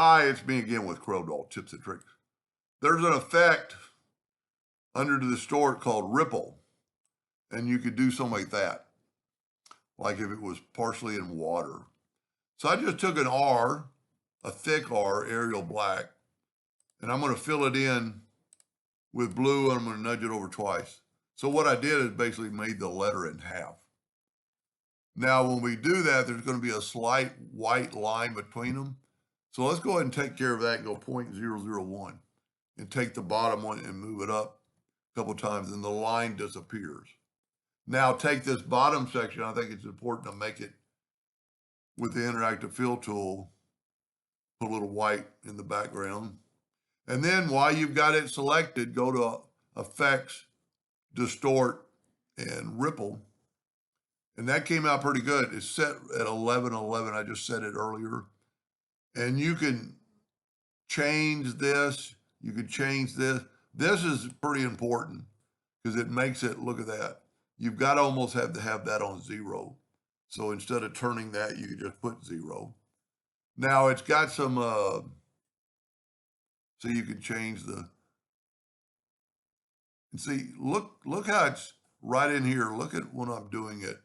Hi, it's me again with Corel Tips and Tricks. There's an effect under the store called ripple, and you could do something like that, like if it was partially in water. So I just took an R, a thick R, Arial black, and I'm going to fill it in with blue, and I'm going to nudge it over twice. So what I did is basically made the letter in half. Now, when we do that, there's going to be a slight white line between them. So let's go ahead and take care of that and go 0.001 and take the bottom one and move it up a couple times and the line disappears. Now take this bottom section. I think it's important to make it with the interactive fill tool, put a little white in the background. And then while you've got it selected, go to Effects, Distort, and Ripple. And that came out pretty good. It's set at 1111. I just said it earlier. And you can change this. You can change this. This is pretty important because it makes it, look at that. You've got to almost have to have that on 0. So instead of turning that, you can just put 0. Now it's got some, so you can change the, and see, look how it's right in here. Look at when I'm doing it.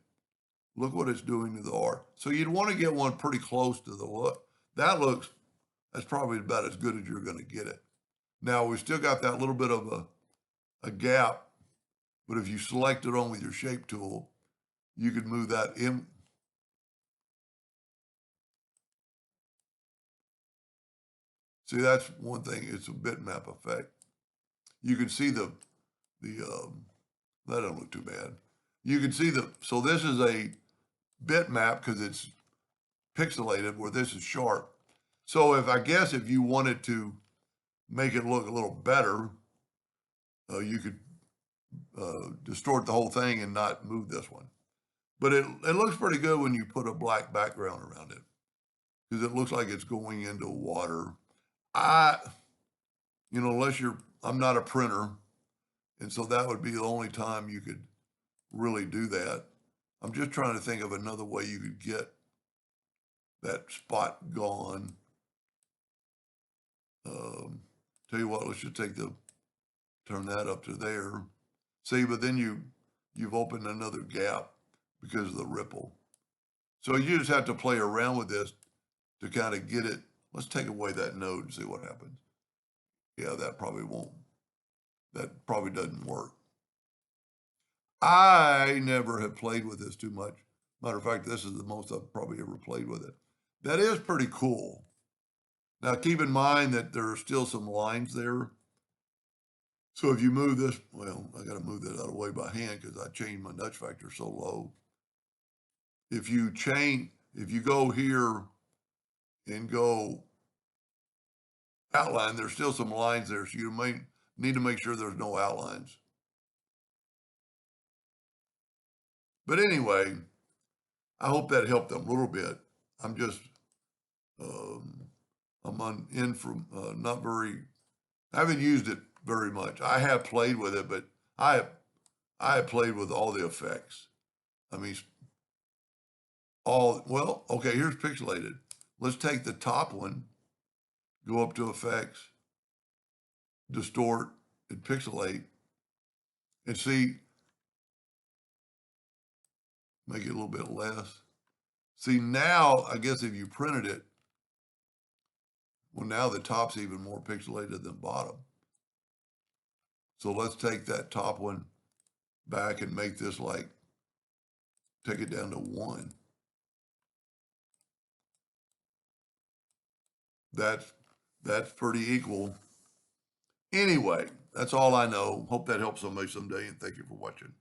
Look what it's doing to the R. So you'd want to get one pretty close to the look. That's probably about as good as you're going to get it. Now we still got that little bit of a gap, but if you select it on with your shape tool, you could move that in. See, that's one thing. It's a bitmap effect. You can see that don't look too bad. You can see so this is a bitmap because it's pixelated where this is sharp. So if you wanted to make it look a little better, you could distort the whole thing and not move this one. But it looks pretty good when you put a black background around it because it looks like it's going into water. I'm not a printer, and so that would be the only time you could really do that. I'm just trying to think of another way you could get that spot gone. Tell you what, let's just turn that up to there. See, but then you've opened another gap because of the ripple. So you just have to play around with this to kind of get it. Let's take away that node and see what happens. Yeah, that probably doesn't work. I never have played with this too much. Matter of fact, this is the most I've probably ever played with it. That is pretty cool. Now keep in mind that there are still some lines there. So if you move this, well, I got to move that out of the way by hand because I changed my nudge factor so low. If you go here and go outline, there's still some lines there. So you may need to make sure there's no outlines. But anyway, I hope that helped them a little bit. I'm just, I haven't used it very much. I have played with it, but I have played with all the effects. I mean, okay, here's pixelated. Let's take the top one, go up to effects, distort, and pixelate, and see, make it a little bit less. See, now, I guess if you printed it, well, now the top's even more pixelated than bottom. So let's take that top one back and make this take it down to 1. That's pretty equal. Anyway, that's all I know. Hope that helps somebody someday, and thank you for watching.